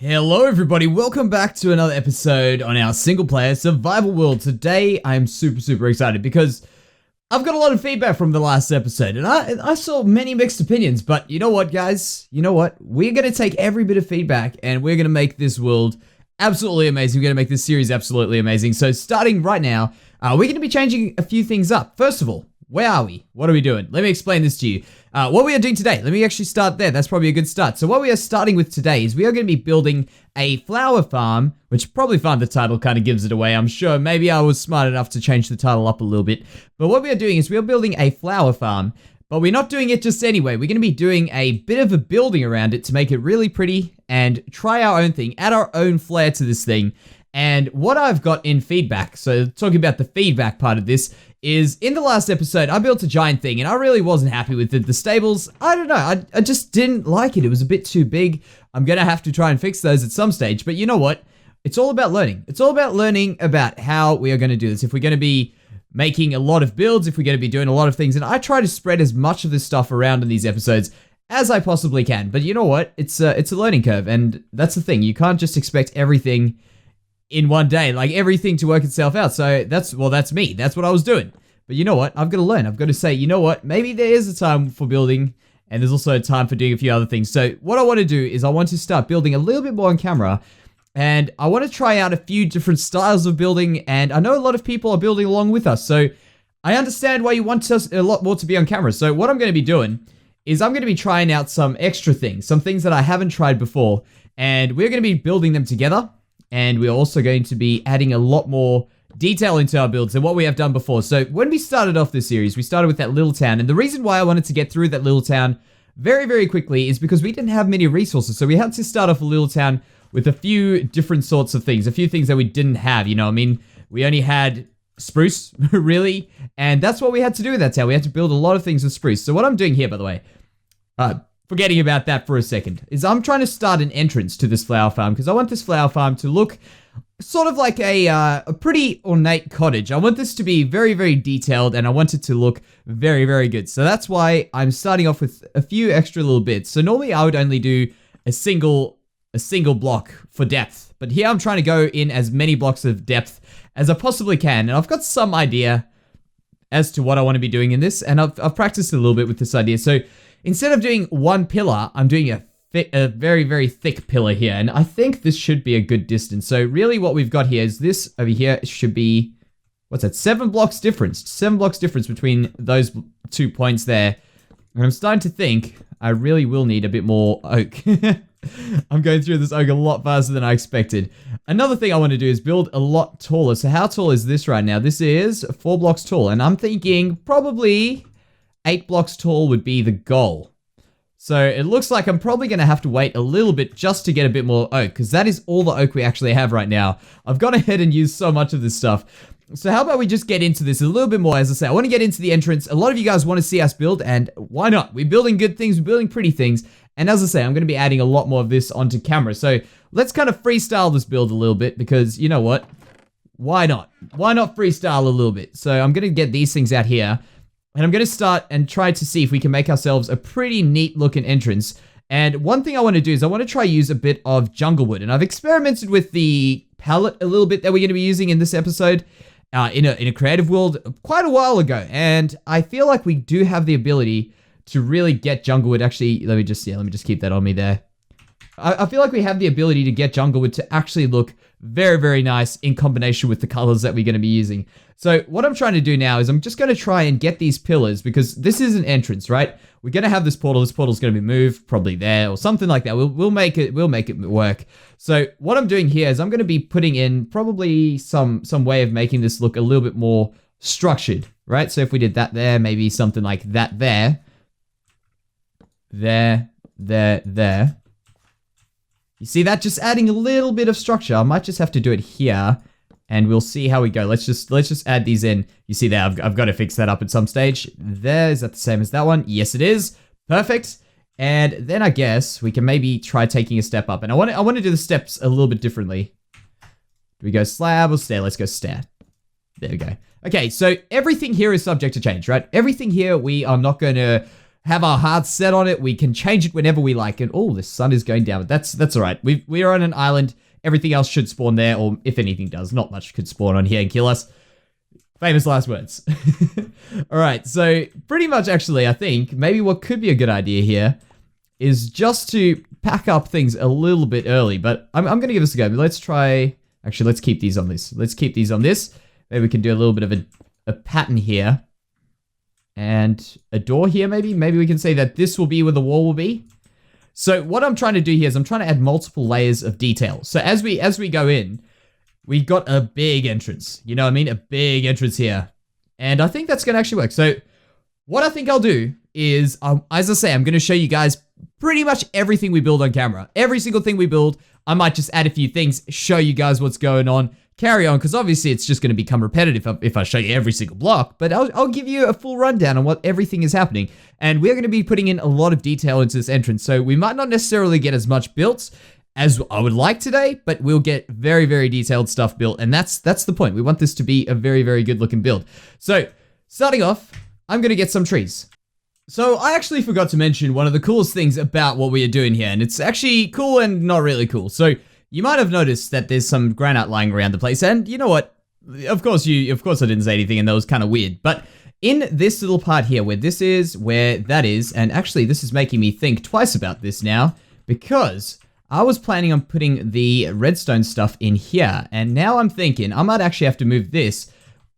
Hello everybody, welcome back to another episode on our single player survival world. Today I'm super excited because I've got a lot of feedback from the last episode and I saw many mixed opinions, but you know what guys, we're going to take every bit of feedback and we're going to make this world absolutely amazing. We're going to make this series absolutely amazing. So starting right now, we're going to be changing a few things up. First of all, where are we? What are we doing? Let me explain this to you. What we are doing today, let me actually start there. That's probably a good start. So what we are starting with today is we are going to be building a flower farm, which probably the title kind of gives it away, I'm sure. Maybe I was smart enough to change the title up a little bit. But what we are doing is we are building a flower farm, but we're not doing it just anyway. We're going to be doing a bit of a building around it to make it really pretty and try our own thing, add our own flair to this thing. And what I've got in feedback, so talking about the feedback part of this, is in the last episode, I built a giant thing and I really wasn't happy with it. The stables, I don't know, I just didn't like it. It was a bit too big. I'm going to have to try and fix those at some stage. But you know what? It's all about learning. It's all about learning about how we are going to do this. If we're going to be making a lot of builds, if we're going to be doing a lot of things, and I try to spread as much of this stuff around in these episodes as I possibly can. But you know what? It's a learning curve, and that's the thing. You can't just expect everything in one day, like everything to work itself out. So that's me. That's what I was doing. But you know what? I've got to learn. I've got to say, you know what? Maybe there is a time for building and there's also a time for doing a few other things. So what I want to do is I want to start building a little bit more on camera, and I want to try out a few different styles of building. And I know a lot of people are building along with us. So I understand why you want us a lot more to be on camera. So what I'm going to be doing is I'm going to be trying out some extra things, some things that I haven't tried before. And we're going to be building them together. And we're also going to be adding a lot more detail into our builds than what we have done before. So when we started off this series, we started with that little town. And the reason why I wanted to get through that little town very quickly is because we didn't have many resources. So we had to start off a little town with a few different sorts of things, a few things that we didn't have. You know, I mean, we only had spruce, really. And that's what we had to do with that town. We had to build a lot of things with spruce. So what I'm doing here, by the way, forgetting about that for a second, is I'm trying to start an entrance to this flower farm because I want this flower farm to look sort of like a pretty ornate cottage. I want this to be very detailed, and I want it to look very good. So that's why I'm starting off with a few extra little bits. So normally I would only do a single block for depth, but here I'm trying to go in as many blocks of depth as I possibly can, and I've got some idea as to what I want to be doing in this, and I've practiced a little bit with this idea. So instead of doing one pillar, I'm doing a very thick pillar here, and I think this should be a good distance. So really what we've got here is this over here should be, what's that, 7 blocks difference. 7 blocks difference between those 2 points there. And I'm starting to think I really will need a bit more oak. I'm going through this oak a lot faster than I expected. Another thing I want to do is build a lot taller. So how tall is this right now? This is 4 blocks tall, and I'm thinking probably 8 blocks tall would be the goal. So it looks like I'm probably going to have to wait a little bit just to get a bit more oak, because that is all the oak we actually have right now. I've gone ahead and used so much of this stuff. So how about we just get into this a little bit more? As I say, I want to get into the entrance. A lot of you guys want to see us build, and why not? We're building good things, we're building pretty things. And as I say, I'm going to be adding a lot more of this onto camera. So let's kind of freestyle this build a little bit, because you know what? Why not? Why not freestyle a little bit? So I'm going to get these things out here. And I'm going to start and try to see if we can make ourselves a pretty neat looking entrance. And one thing I want to do is I want to try use a bit of jungle wood. And I've experimented with the palette a little bit that we're going to be using in this episode in a creative world quite a while ago. And I feel like we do have the ability to really get jungle wood. Actually, let me just keep that on me there. I feel like we have the ability to get jungle wood to actually look very nice in combination with the colors that we're going to be using. So what I'm trying to do now is I'm just going to try and get these pillars, because this is an entrance, right? We're going to have this portal. This portal is going to be moved probably there or something like that. We'll make it work. So what I'm doing here is I'm going to be putting in probably some way of making this look a little bit more structured, right? So if we did that there, maybe something like that there. You see that? Just adding a little bit of structure. I might just have to do it here, and we'll see how we go. Let's just add these in. You see there, I've got to fix that up at some stage. There, is that the same as that one? Yes, it is. Perfect. And then I guess we can maybe try taking a step up. And I want to do the steps a little bit differently. Do we go slab or stair? Let's go stair. There we go. Okay, so everything here is subject to change, right? Everything here we are not going to have our hearts set on it. We can change it whenever we like. And the sun is going down. That's all right. We are on an island. Everything else should spawn there, or if anything does, not much could spawn on here and kill us. Famous last words. All right, so pretty much actually, I think maybe what could be a good idea here is just to pack up things a little bit early, but I'm going to give this a go. Let's try, actually, let's keep these on this. Let's keep these on this. Maybe we can do a little bit of a pattern here. And a door here, maybe? Maybe we can say that this will be where the wall will be. So what I'm trying to do here is I'm trying to add multiple layers of detail. So as we go in, we got a big entrance. You know what I mean? A big entrance here. And I think that's going to actually work. So what I think I'll do is, as I say, I'm going to show you guys pretty much everything we build on camera. Every single thing we build, I might just add a few things, show you guys what's going on, carry on, because obviously it's just going to become repetitive if I show you every single block, but I'll give you a full rundown on what everything is happening. And we're going to be putting in a lot of detail into this entrance, so we might not necessarily get as much built as I would like today, but we'll get very, very detailed stuff built, and that's the point. We want this to be a very, very good looking build. So, starting off, I'm going to get some trees. So, I actually forgot to mention one of the coolest things about what we are doing here, and it's actually cool and not really cool. So, you might have noticed that there's some granite lying around the place, and you know what? Of course I didn't say anything, and that was kind of weird. But in this little part here, where this is, where that is, and actually this is making me think twice about this now, because I was planning on putting the redstone stuff in here, and now I'm thinking I might actually have to move this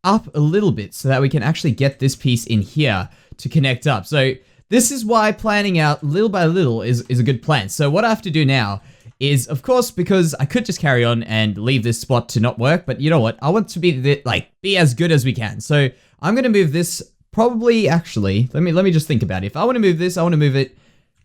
up a little bit so that we can actually get this piece in here to connect up. So this is why planning out little by little is a good plan. So what I have to do now is, of course, because I could just carry on and leave this spot to not work, but you know what? I want to be as good as we can. So I'm going to move this probably, actually, let me just think about it. If I want to move this, I want to move it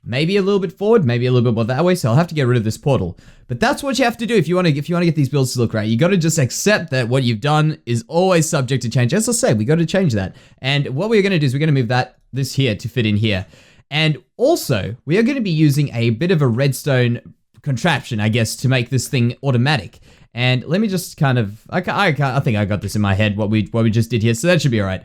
maybe a little bit forward, maybe a little bit more that way, so I'll have to get rid of this portal. But that's what you have to do if you want to get these builds to look right. You got to just accept that what you've done is always subject to change. As I say, we got to change that. And what we're going to do is we're going to move this here to fit in here. And also, we are going to be using a bit of a redstone contraption, I guess, to make this thing automatic. And let me just kind of, I think I got this in my head, what we just did here, so that should be all right.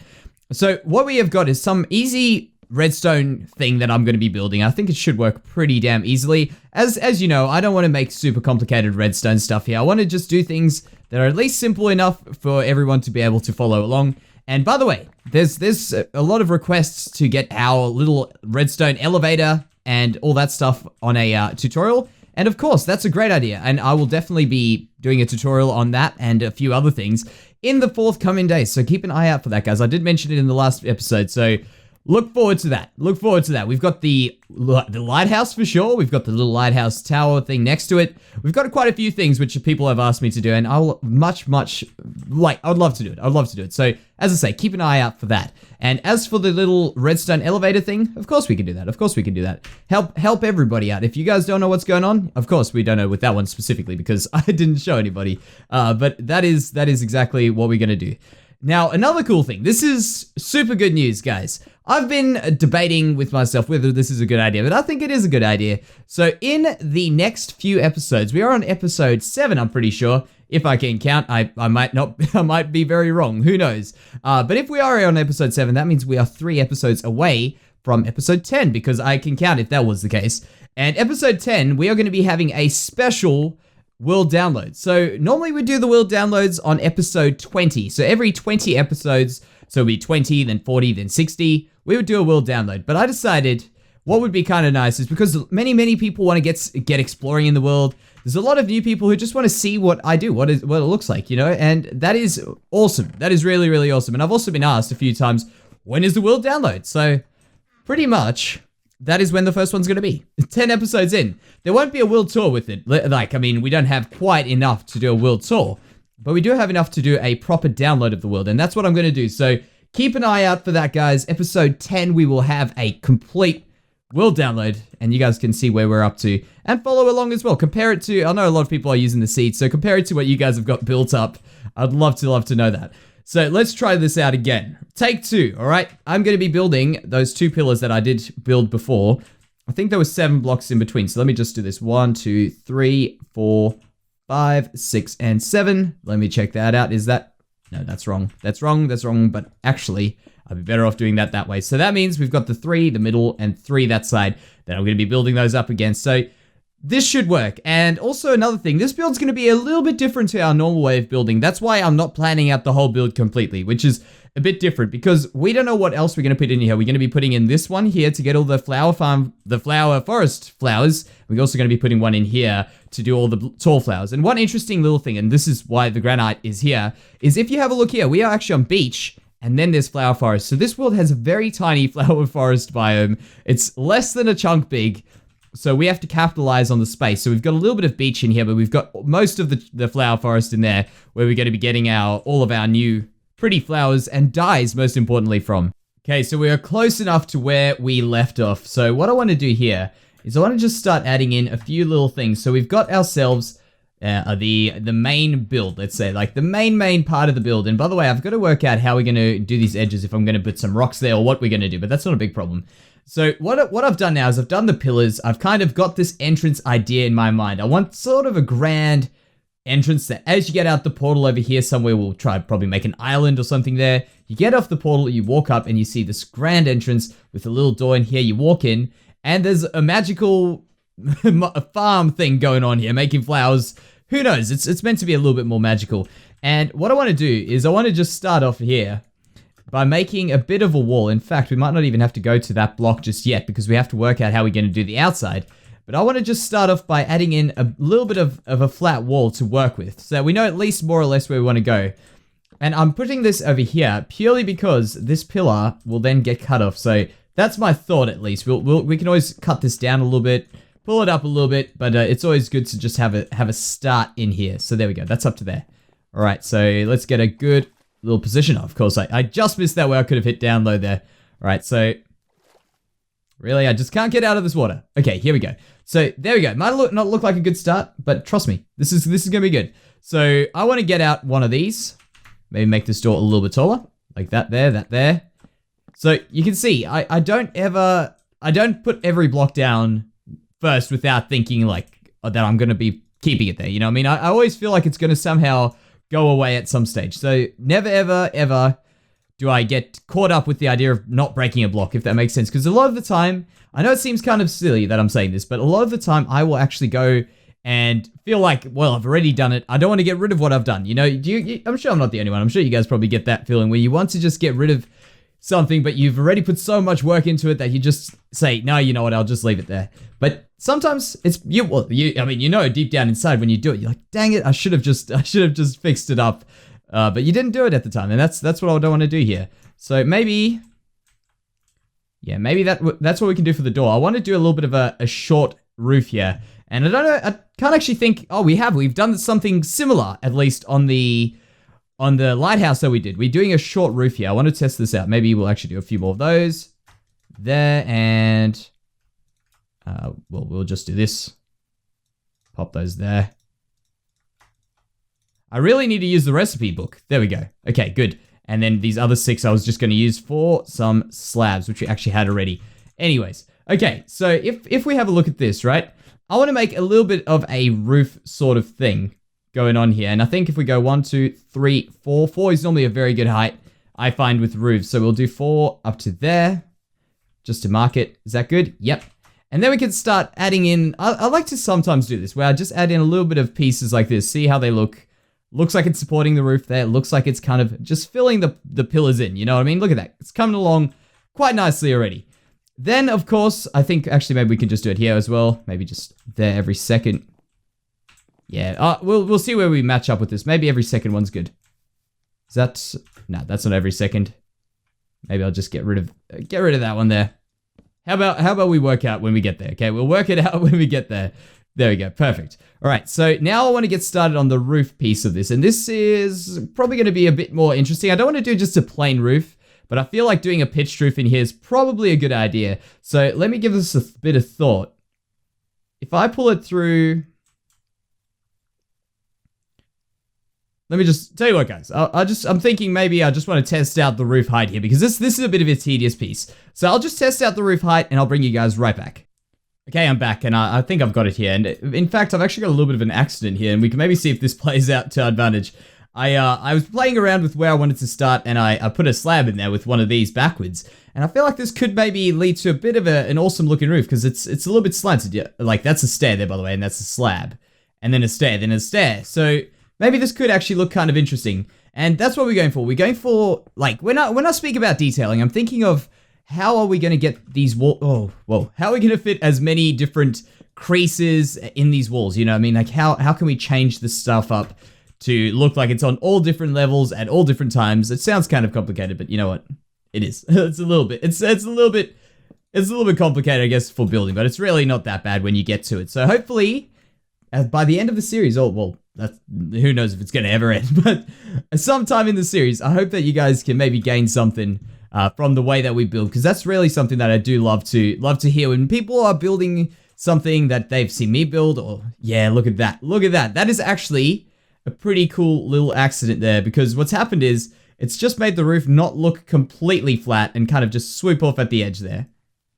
So what we have got is some easy redstone thing that I'm going to be building. I think it should work pretty damn easily. As you know, I don't want to make super complicated redstone stuff here. I want to just do things that are at least simple enough for everyone to be able to follow along. And by the way, there's a lot of requests to get our little redstone elevator and all that stuff on a tutorial. And of course, that's a great idea. And I will definitely be doing a tutorial on that and a few other things in the forthcoming days. So keep an eye out for that, guys. I did mention it in the last episode, so look forward to that. Look forward to that. We've got the lighthouse for sure. We've got the little lighthouse tower thing next to it. We've got quite a few things which people have asked me to do, and I'll I would love to do it. I'd love to do it. So, as I say, keep an eye out for that. And as for the little redstone elevator thing, of course we can do that. Of course we can do that. Help everybody out. If you guys don't know what's going on, of course we don't know with that one specifically because I didn't show anybody. But that is exactly what we're going to do. Now, another cool thing. This is super good news, guys. I've been debating with myself whether this is a good idea, but I think it is a good idea. So in the next few episodes, we are on episode 7, I'm pretty sure. If I can count, I might not, I might be very wrong. Who knows? But if we are on episode 7, that means we are 3 episodes away from episode 10, because I can count if that was the case. And episode 10, we are going to be having a special world download. So normally we do the world downloads on episode 20. So every 20 episodes, so it'll be 20, then 40, then 60, we would do a world download. But I decided what would be kind of nice is because many people want to get exploring in the world. There's a lot of new people who just want to see what I do, what it looks like, you know, and that is awesome. That is really, really awesome. And I've also been asked a few times, when is the world download? So pretty much that is when the first one's going to be. 10 episodes in. There won't be a world tour with it. Like, I mean, we don't have quite enough to do a world tour, but we do have enough to do a proper download of the world, and that's what I'm going to do. So keep an eye out for that, guys. Episode 10, we will have a complete world download, and you guys can see where we're up to, and follow along as well. Compare it to, I know a lot of people are using the seed, so compare it to what you guys have got built up. I'd love to know that. So let's try this out again. Take 2, all right? I'm going to be building those 2 pillars that I did build before. I think there were 7 blocks in between, so let me just do this. 1, 2, 3, 4, 5, 6, and 7. Let me check that out. Is that... No, that's wrong. That's wrong, but actually, I'd be better off doing that way. So that means we've got the 3, the middle, and 3 that side. Then I'm going to be building those up again. So this should work. And also another thing, this build's going to be a little bit different to our normal way of building. That's why I'm not planning out the whole build completely, which is a bit different because we don't know what else we're going to put in here. We're going to be putting in this one here to get all the flower forest flowers. We're also going to be putting one in here to do all the tall flowers. And one interesting little thing, and this is why the granite is here, is if you have a look here, we are actually on beach. And then there's flower forest. So this world has a very tiny flower forest biome. It's less than a chunk big. So we have to capitalize on the space. So we've got a little bit of beach in here, but we've got most of the flower forest in there where we're going to be getting all of our new pretty flowers and dyes, most importantly, from. Okay, so we are close enough to where we left off. So what I want to do here is I want to just start adding in a few little things. So we've got ourselves the main build, let's say, like the main part of the build. And by the way, I've got to work out how we're going to do these edges, if I'm going to put some rocks there or what we're going to do, but that's not a big problem. So what I've done now is I've done the pillars. I've kind of got this entrance idea in my mind. I want sort of a grand entrance that as you get out the portal over here somewhere, we'll try probably make an island or something there. You get off the portal, you walk up and you see this grand entrance with a little door in here. You walk in and there's a magical farm thing going on here, making flowers. Who knows? It's meant to be a little bit more magical. And what I want to do is I want to just start off here by making a bit of a wall. In fact, we might not even have to go to that block just yet because we have to work out how we're going to do the outside. But I want to just start off by adding in a little bit of a flat wall to work with so we know at least more or less where we want to go. And I'm putting this over here purely because this pillar will then get cut off. So that's my thought at least. We can always cut this down a little bit, pull it up a little bit, but it's always good to just have a start in here. So there we go. That's up to there. All right, so let's get a good little position. Of course, I just missed that where I could have hit down low there. All right, so really, I just can't get out of this water. Okay, here we go. So there we go. Might not look like a good start, but trust me, this is going to be good. So I want to get out one of these. Maybe make this door a little bit taller, like that there. So you can see, I don't put every block down first without thinking like that I'm going to be keeping it there. You know what I mean? I always feel like it's going to somehow go away at some stage. So never, ever do I get caught up with the idea of not breaking a block, if that makes sense. Because a lot of the time, I know it seems kind of silly that I'm saying this, but a lot of the time I will actually go and feel like, well, I've already done it. I don't want to get rid of what I've done. You know, I'm sure I'm not the only one. I'm sure you guys probably get that feeling where you want to just get rid of something, but you've already put so much work into it that you just say, no, you know what, I'll just leave it there. But sometimes it's deep down inside when you do it, you're like, dang it, I should have just fixed it up. But you didn't do it at the time, and that's what I don't want to do here. So maybe that's what we can do for the door. I want to do a little bit of a short roof here. And I don't know, I can't actually think, we've done something similar, at least on the lighthouse that we did. We're doing a short roof here. I want to test this out. Maybe we'll actually do a few more of those. There, and we'll just do this. Pop those there. I really need to use the recipe book. There we go. Okay, good. And then these other 6 I was just going to use for some slabs, which we actually had already. Anyways, okay, so if we have a look at this, right? I want to make a little bit of a roof sort of thing going on here. And I think if we go 1, 2, 3, 4. 4 is normally a very good height, I find, with roofs. So we'll do 4 up to there, just to mark it. Is that good? Yep. And then we can start adding in, I like to sometimes do this, where I just add in a little bit of pieces like this, see how they look. Looks like it's supporting the roof there. Looks like it's kind of just filling the pillars in, you know what I mean? Look at that. It's coming along quite nicely already. Then, of course, I think actually maybe we can just do it here as well. Maybe just there every second. Yeah, we'll see where we match up with this. Maybe every second one's good. Is that... No, that's not every second. Maybe I'll just get rid of that one there. How about we work out when we get there? Okay, we'll work it out when we get there. There we go. Perfect. All right, so now I want to get started on the roof piece of this. And this is probably going to be a bit more interesting. I don't want to do just a plain roof, but I feel like doing a pitched roof in here is probably a good idea. So let me give this a bit of thought. If I pull it through... Let me just tell you what, guys. I'm thinking maybe I just want to test out the roof height here because this is a bit of a tedious piece. So I'll just test out the roof height and I'll bring you guys right back. Okay, I'm back, and I think I've got it here. And in fact, I've actually got a little bit of an accident here, and we can maybe see if this plays out to our advantage. I was playing around with where I wanted to start, and I put a slab in there with one of these backwards. And I feel like this could maybe lead to a bit of an awesome looking roof, because it's a little bit slanted. Yeah, like that's a stair there, by the way, and that's a slab. And then a stair, then a stair. So maybe this could actually look kind of interesting. And that's what we're going for. We're going for, like, when I speak about detailing, I'm thinking of how are we going to get these walls, how are we going to fit as many different creases in these walls? You know what I mean? Like, how can we change this stuff up to look like it's on all different levels at all different times? It sounds kind of complicated, but you know what? It is. It's a little bit complicated, I guess, for building, but it's really not that bad when you get to it. So hopefully, by the end of the series, who knows if it's going to ever end, but sometime in the series, I hope that you guys can maybe gain something from the way that we build, because that's really something that I do love to hear when people are building something that they've seen me build. Or yeah, look at that. That is actually a pretty cool little accident there, because what's happened is it's just made the roof not look completely flat and kind of just swoop off at the edge there,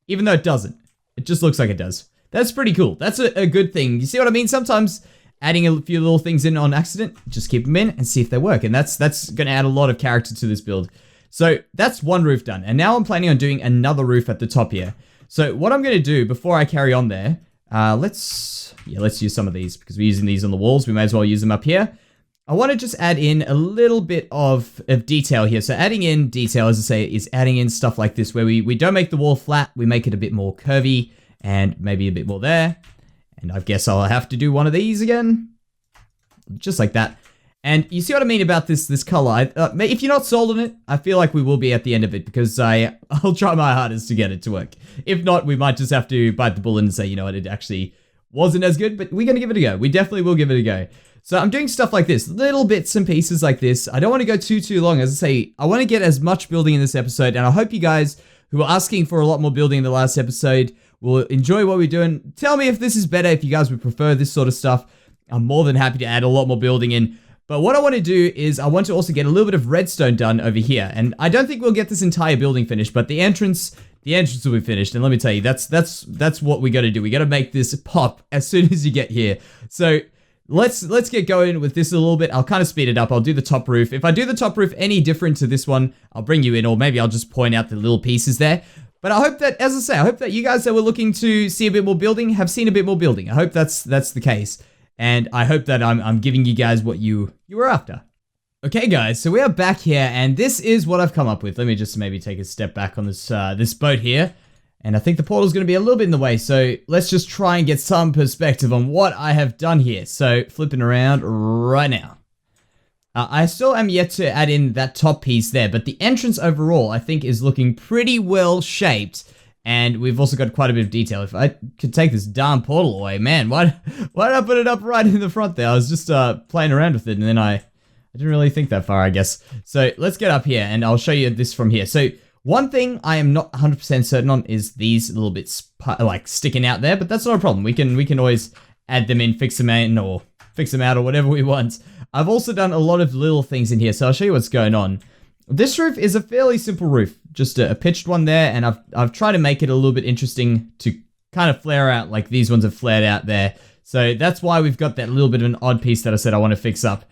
even though it doesn't. It just looks like it does. That's pretty cool. That's a good thing. You see what I mean? Sometimes adding a few little things in on accident, just keep them in and see if they work. And that's going to add a lot of character to this build. So that's one roof done. And now I'm planning on doing another roof at the top here. So what I'm going to do before I carry on there, let's use some of these, because we're using these on the walls. We may as well use them up here. I want to just add in a little bit of detail here. So adding in detail, as I say, is adding in stuff like this, where we don't make the wall flat. We make it a bit more curvy and maybe a bit more there. And I guess I'll have to do one of these again. Just like that. And you see what I mean about this color. If you're not sold on it, I feel like we will be at the end of it, because I'll try my hardest to get it to work. If not, we might just have to bite the bullet and say, you know what, it actually wasn't as good, but we're going to give it a go. We definitely will give it a go. So I'm doing stuff like this, little bits and pieces like this. I don't want to go too long. As I say, I want to get as much building in this episode, and I hope you guys who are asking for a lot more building in the last episode will enjoy what we're doing. Tell me if this is better, if you guys would prefer this sort of stuff. I'm more than happy to add a lot more building in. But what I want to do is I want to also get a little bit of redstone done over here. And I don't think we'll get this entire building finished, but the entrance will be finished. And let me tell you, that's what we got to do. We got to make this pop as soon as you get here. So let's get going with this a little bit. I'll kind of speed it up. I'll do the top roof. If I do the top roof any different to this one, I'll bring you in, or maybe I'll just point out the little pieces there. But I hope that, as I say, I hope that you guys that were looking to see a bit more building have seen a bit more building. I hope that's the case. And I hope that I'm giving you guys what you were after. Okay, guys, so we are back here, and this is what I've come up with. Let me just maybe take a step back on this this boat here. And I think the portal's going to be a little bit in the way, so let's just try and get some perspective on what I have done here. So, flipping around right now. I still am yet to add in that top piece there, but the entrance overall, I think, is looking pretty well shaped. And we've also got quite a bit of detail. If I could take this darn portal away, man, why did I put it up right in the front there? I was just playing around with it, and then I didn't really think that far, I guess. So let's get up here, and I'll show you this from here. So one thing I am not 100% certain on is these little bits like sticking out there, but that's not a problem. We can always add them in, fix them in, or fix them out, or whatever we want. I've also done a lot of little things in here, so I'll show you what's going on. This roof is a fairly simple roof, just a pitched one there, and I've tried to make it a little bit interesting to kind of flare out like these ones have flared out there. So that's why we've got that little bit of an odd piece that I said I want to fix up.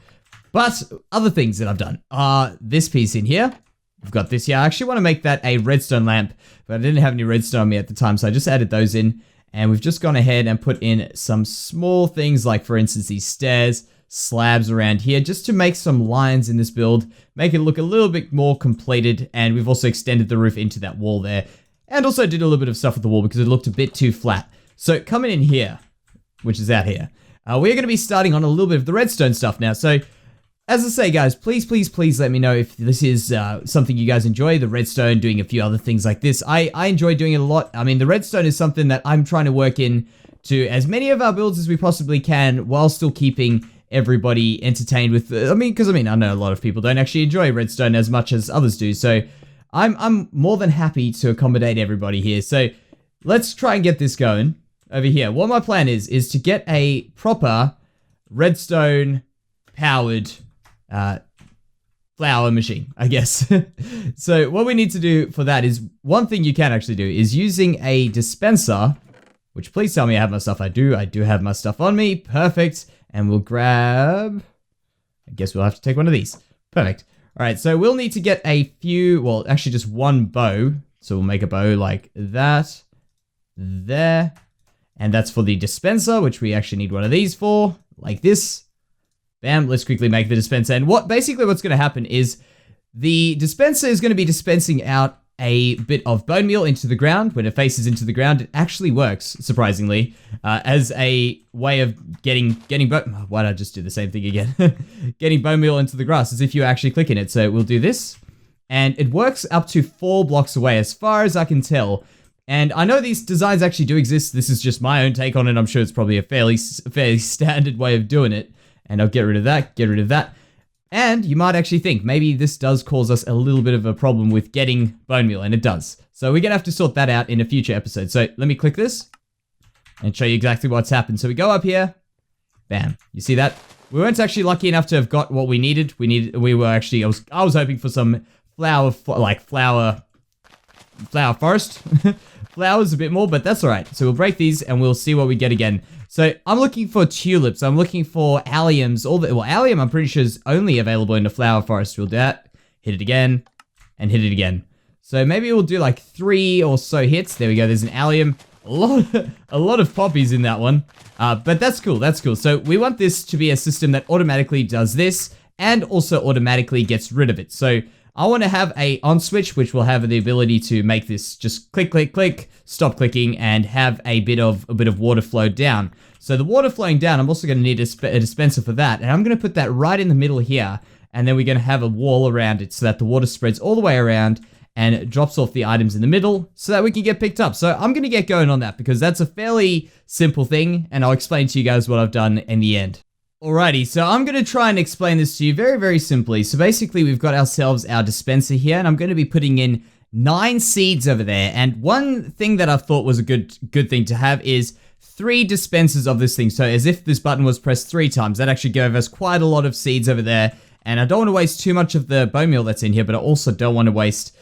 But other things that I've done are this piece in here. We've got this here. I actually want to make that a redstone lamp, but I didn't have any redstone on me at the time, so I just added those in. And we've just gone ahead and put in some small things like, for instance, these stairs, slabs around here, just to make some lines in this build, make it look a little bit more completed. And we've also extended the roof into that wall there, and also did a little bit of stuff with the wall because it looked a bit too flat. So coming in here, which is out here, we're going to be starting on a little bit of the redstone stuff now. So as I say, guys, please let me know if this is something you guys enjoy, the redstone, doing a few other things like this. I enjoy doing it a lot. I mean, the redstone is something that I'm trying to work in to as many of our builds as we possibly can, while still keeping everybody entertained with, I know a lot of people don't actually enjoy redstone as much as others do, so I'm more than happy to accommodate everybody here. So let's try and get this going over here. What my plan is to get a proper redstone powered flower machine, I guess. So what we need to do for that is, one thing you can actually do is using a dispenser, which, please tell me I have my stuff. I do have my stuff on me. Perfect. And we'll grab I guess we'll have to take one of these. Perfect. All right, so we'll need to get a few, well, actually just one bow. So we'll make a bow like that, there. And that's for the dispenser, which we actually need one of these for, like this. Bam, let's quickly make the dispenser. And basically what's going to happen is the dispenser is going to be dispensing out a bit of bone meal into the ground. When it faces into the ground, it actually works, surprisingly, as a way of getting bone... Why did I just do the same thing again? Getting bone meal into the grass, as if you actually click in it. So we'll do this. And it works up to 4 blocks away, as far as I can tell. And I know these designs actually do exist. This is just my own take on it. I'm sure it's probably a fairly standard way of doing it. And I'll get rid of that, get rid of that. And you might actually think maybe this does cause us a little bit of a problem with getting bone meal, and it does. So we're going to have to sort that out in a future episode. So let me click this and show you exactly what's happened. So we go up here. Bam. You see that? We weren't actually lucky enough to have got what we needed. We were actually, I was hoping for some flower forest. Flowers a bit more, but that's all right. So we'll break these and we'll see what we get again. So I'm looking for tulips. I'm looking for alliums. Allium I'm pretty sure is only available in the flower forest. We'll do that. Hit it again and hit it again. So maybe we'll do like 3 or so hits. There we go. There's an allium. A lot of poppies in that one. But that's cool. That's cool. So we want this to be a system that automatically does this and also automatically gets rid of it. So I want to have a on switch, which will have the ability to make this just click, click, click, stop clicking, and have a bit of water flow down. So the water flowing down, I'm also going to need a dispenser for that, and I'm going to put that right in the middle here, and then we're going to have a wall around it so that the water spreads all the way around and it drops off the items in the middle so that we can get picked up. So I'm going to get going on that because that's a fairly simple thing, and I'll explain to you guys what I've done in the end. Alrighty, so I'm going to try and explain this to you very, very simply. So basically, we've got ourselves our dispenser here, and I'm going to be putting in 9 seeds over there. And one thing that I thought was a good thing to have is 3 dispensers of this thing. So as if this button was pressed 3 times, that actually gave us quite a lot of seeds over there. And I don't want to waste too much of the bone meal that's in here, but I also don't want to waste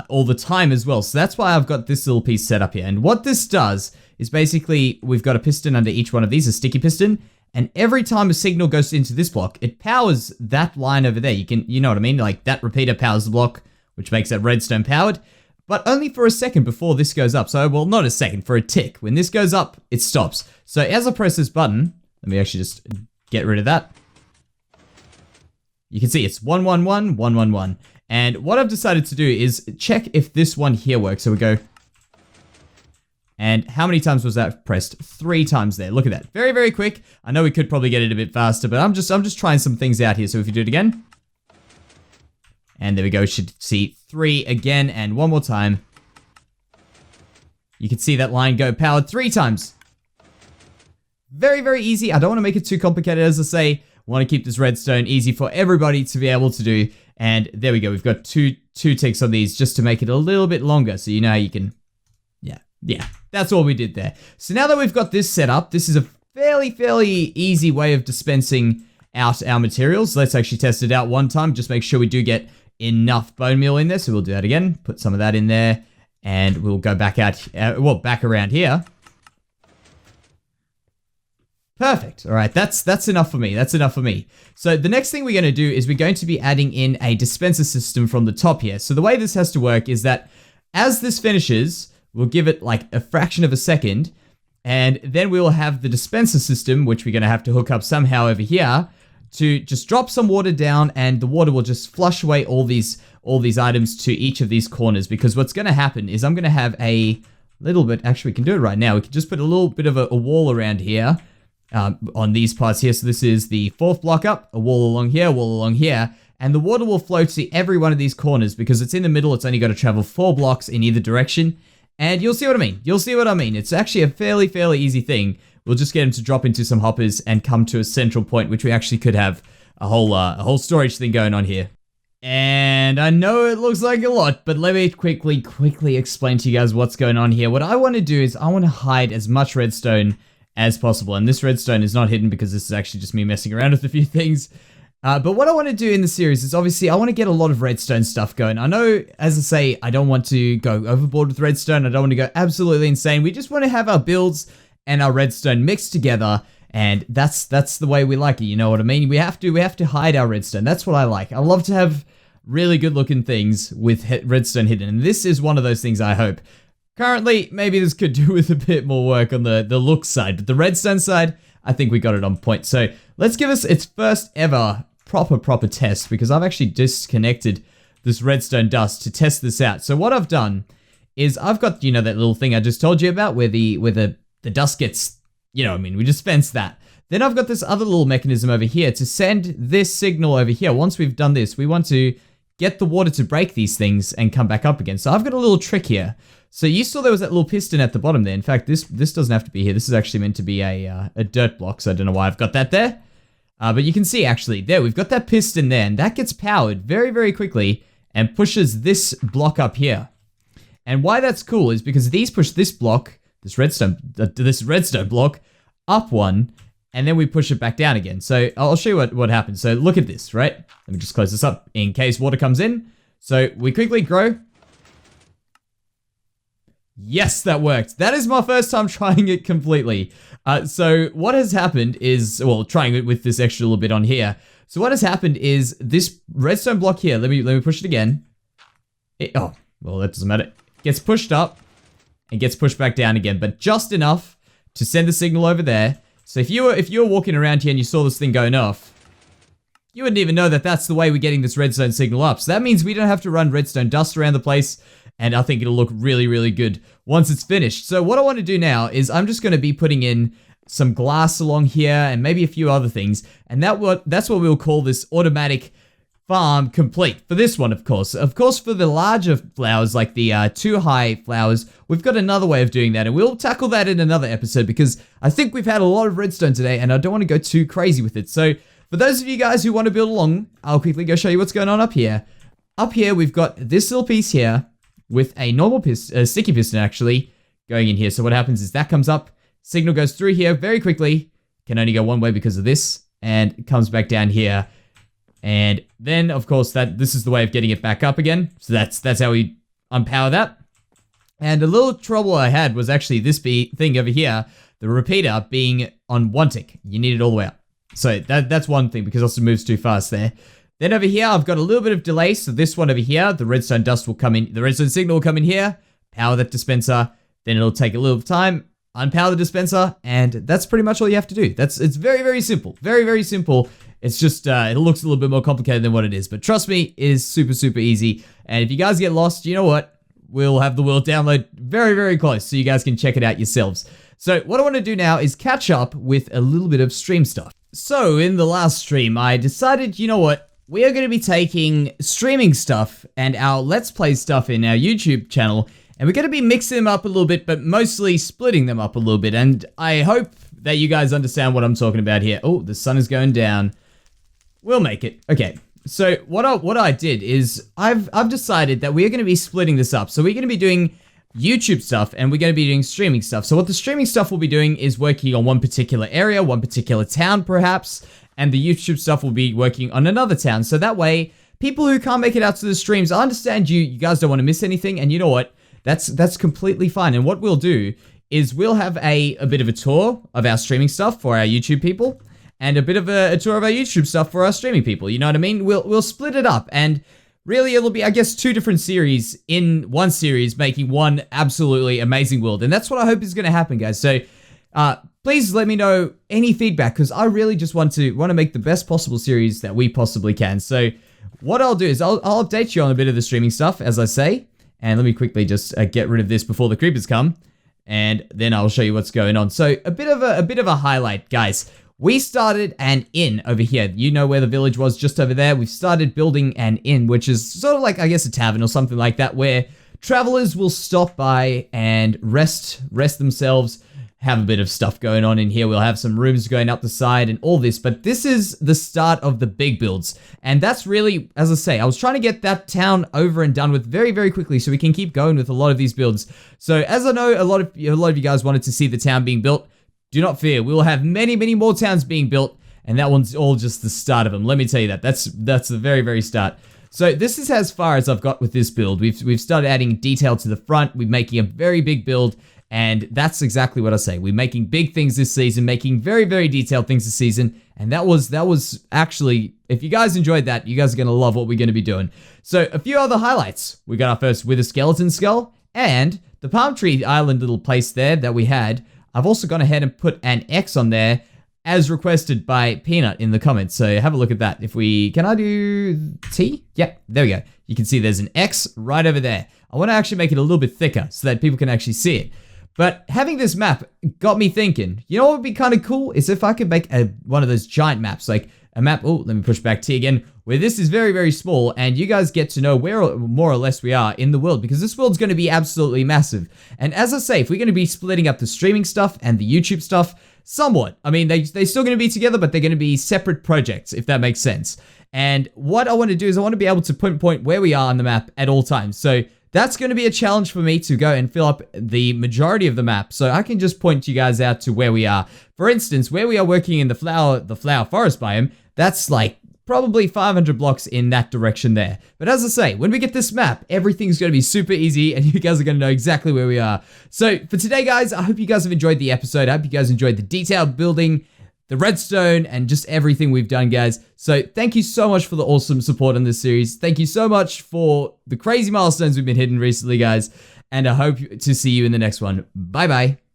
all the time as well. So that's why I've got this little piece set up here. And what this does is basically we've got a piston under each one of these, a sticky piston. And every time a signal goes into this block, it powers that line over there. You know what I mean? Like that repeater powers the block, which makes that redstone powered, but only for a second before this goes up. So, well, not a second, for a tick. When this goes up, it stops. So as I press this button, let me actually just get rid of that. You can see it's 111, 111. And what I've decided to do is check if this one here works. So we go, and how many times was that pressed? 3 times there. Look at that. Very, very quick. I know we could probably get it a bit faster, but I'm just trying some things out here. So if you do it again. And there we go. We should see 3 again and one more time. You can see that line go powered 3 times. Very, very easy. I don't want to make it too complicated. As I say, I want to keep this redstone easy for everybody to be able to do. And there we go. We've got two ticks on these just to make it a little bit longer. So you know how you can... Yeah, that's all we did there. So now that we've got this set up, this is a fairly easy way of dispensing out our materials. Let's actually test it out one time. Just make sure we do get enough bone meal in there. So we'll do that again. Put some of that in there. And we'll go back out, back around here. Perfect. All right, that's enough for me. That's enough for me. So the next thing we're going to do is we're going to be adding in a dispenser system from the top here. So the way this has to work is that as this finishes... We'll give it like a fraction of a second, and then we'll have the dispenser system, which we're going to have to hook up somehow over here, to just drop some water down, and the water will just flush away all these items to each of these corners. Because what's going to happen is I'm going to have a little bit, actually we can do it right now, we can just put a little bit of a wall around here on these parts here. So this is the 4th block up, a wall along here, a wall along here, and the water will flow to every one of these corners. Because it's in the middle, it's only got to travel 4 blocks in either direction. And you'll see what I mean. You'll see what I mean. It's actually a fairly easy thing. We'll just get them to drop into some hoppers and come to a central point, which we actually could have a whole storage thing going on here. And I know it looks like a lot, but let me quickly explain to you guys what's going on here. What I want to do is I want to hide as much redstone as possible. And this redstone is not hidden because this is actually just me messing around with a few things. But what I want to do in the series is obviously I want to get a lot of redstone stuff going. I know, as I say, I don't want to go overboard with redstone. I don't want to go absolutely insane. We just want to have our builds and our redstone mixed together And that's the way we like it, you know what I mean? We have to hide our redstone. That's what I like. I love to have really good looking things with redstone hidden, and this is one of those things, I hope. Currently, maybe this could do with a bit more work on the look side, but the redstone side, I think we got it on point. So let's give us its first ever proper test, because I've actually disconnected this redstone dust to test this out. So what I've done is I've got, you know, that little thing I just told you about where the dust gets, you know what I mean, we just fence that. Then I've got this other little mechanism over here to send this signal over here. Once we've done this, we want to get the water to break these things and come back up again. So I've got a little trick here. So you saw there was that little piston at the bottom there. In fact, this doesn't have to be here. This is actually meant to be a dirt block, so I don't know why I've got that there. But you can see actually, there, we've got that piston there, and that gets powered very, very quickly and pushes this block up here. And why that's cool is because these push this block, this redstone block, up one, and then we push it back down again. So I'll show you what happens. So look at this, right? Let me just close this up in case water comes in. So we quickly grow. Yes, that worked. That is my first time trying it completely. So what has happened is, well, trying it with this extra little bit on here. So what has happened is this redstone block here, let me push it again. Oh, well, that doesn't matter. Gets pushed up and gets pushed back down again, but just enough to send the signal over there. So if you were walking around here and you saw this thing going off, you wouldn't even know that that's the way we're getting this redstone signal up. So that means we don't have to run redstone dust around the place, and I think it'll look really, really good once it's finished. So what I want to do now is I'm just going to be putting in some glass along here and maybe a few other things, and that's what we'll call this automatic farm complete. For this one, of course. Of course, for the larger flowers, like the 2 high flowers, we've got another way of doing that, and we'll tackle that in another episode because I think we've had a lot of redstone today, and I don't want to go too crazy with it. So for those of you guys who want to build along, I'll quickly go show you what's going on up here. Up here, we've got this little piece here with a normal sticky piston actually going in here. So what happens is that comes up, signal goes through here very quickly, can only go one way because of this, and it comes back down here. And then, of course, this is the way of getting it back up again. So that's how we unpower that. And a little trouble I had was actually this thing over here, the repeater being on 1 tick. You need it all the way up. So that's one thing, because it also moves too fast there. Then over here, I've got a little bit of delay. So this one over here, the redstone dust will come in, the redstone signal will come in here, power that dispenser. Then it'll take a little time, unpower the dispenser, and that's pretty much all you have to do. It's very, very simple. Very, very simple. It's just, it looks a little bit more complicated than what it is. But trust me, it is super, super easy. And if you guys get lost, you know what? We'll have the world download very, very close so you guys can check it out yourselves. So what I want to do now is catch up with a little bit of stream stuff. So in the last stream, I decided, you know what? We are going to be taking streaming stuff and our Let's Play stuff in our YouTube channel, and we're going to be mixing them up a little bit, but mostly splitting them up a little bit. And I hope that you guys understand what I'm talking about here. Oh, the sun is going down. We'll make it. Okay. So what I did is I've decided that we're going to be splitting this up. So we're going to be doing YouTube stuff and we're going to be doing streaming stuff. So what the streaming stuff will be doing is working on one particular area, one particular town perhaps, and the YouTube stuff will be working on another town. So that way, people who can't make it out to the streams, I understand you guys don't want to miss anything, and you know what? That's completely fine. And what we'll do is we'll have a bit of a tour of our streaming stuff for our YouTube people, and a bit of a tour of our YouTube stuff for our streaming people. You know what I mean? We'll split it up, and really it'll be, I guess, 2 different series in one series, making one absolutely amazing world. And that's what I hope is going to happen, guys. So please let me know any feedback, because I really just want to make the best possible series that we possibly can. So what I'll do is I'll update you on a bit of the streaming stuff, as I say. And let me quickly just get rid of this before the creepers come, and then I'll show you what's going on. So a bit of a highlight, guys. We started an inn over here. You know where the village was, just over there. We've started building an inn, which is sort of like, I guess, a tavern or something like that, where travelers will stop by and rest themselves, have a bit of stuff going on in here. We'll have some rooms going up the side and all this, but this is the start of the big builds. And that's really, as I say, I was trying to get that town over and done with very, very quickly so we can keep going with a lot of these builds. So as I know, a lot of you guys wanted to see the town being built. Do not fear, we will have many, many more towns being built, and that one's all just the start of them. Let me tell you that. That's the very, very start. So this is as far as I've got with this build. We've started adding detail to the front. We're making a very big build, And that's exactly what I say. We're making big things this season, making very, very detailed things this season. And that was actually, if you guys enjoyed that, you guys are going to love what we're going to be doing. So a few other highlights. We got our first Wither skeleton skull and the palm tree island little place there that we had. I've also gone ahead and put an X on there as requested by Peanut in the comments. So have a look at that. Can I do T? Yep, there we go. You can see there's an X right over there. I want to actually make it a little bit thicker so that people can actually see it. But having this map got me thinking, you know what would be kind of cool is if I could make one of those giant maps, like a map, oh, let me push back T again, where this is very, very small and you guys get to know where more or less we are in the world, because this world's going to be absolutely massive. And as I say, if we're going to be splitting up the streaming stuff and the YouTube stuff, somewhat. I mean, they're still going to be together, but they're going to be separate projects, if that makes sense. And what I want to do is I want to be able to pinpoint where we are on the map at all times. So that's going to be a challenge for me to go and fill up the majority of the map. So I can just point you guys out to where we are. For instance, where we are working in the flower forest biome, that's like probably 500 blocks in that direction there. But as I say, when we get this map, everything's going to be super easy and you guys are going to know exactly where we are. So for today, guys, I hope you guys have enjoyed the episode. I hope you guys enjoyed the detailed building, the redstone, and just everything we've done, guys. So thank you so much for the awesome support on this series. Thank you so much for the crazy milestones we've been hitting recently, guys. And I hope to see you in the next one. Bye-bye.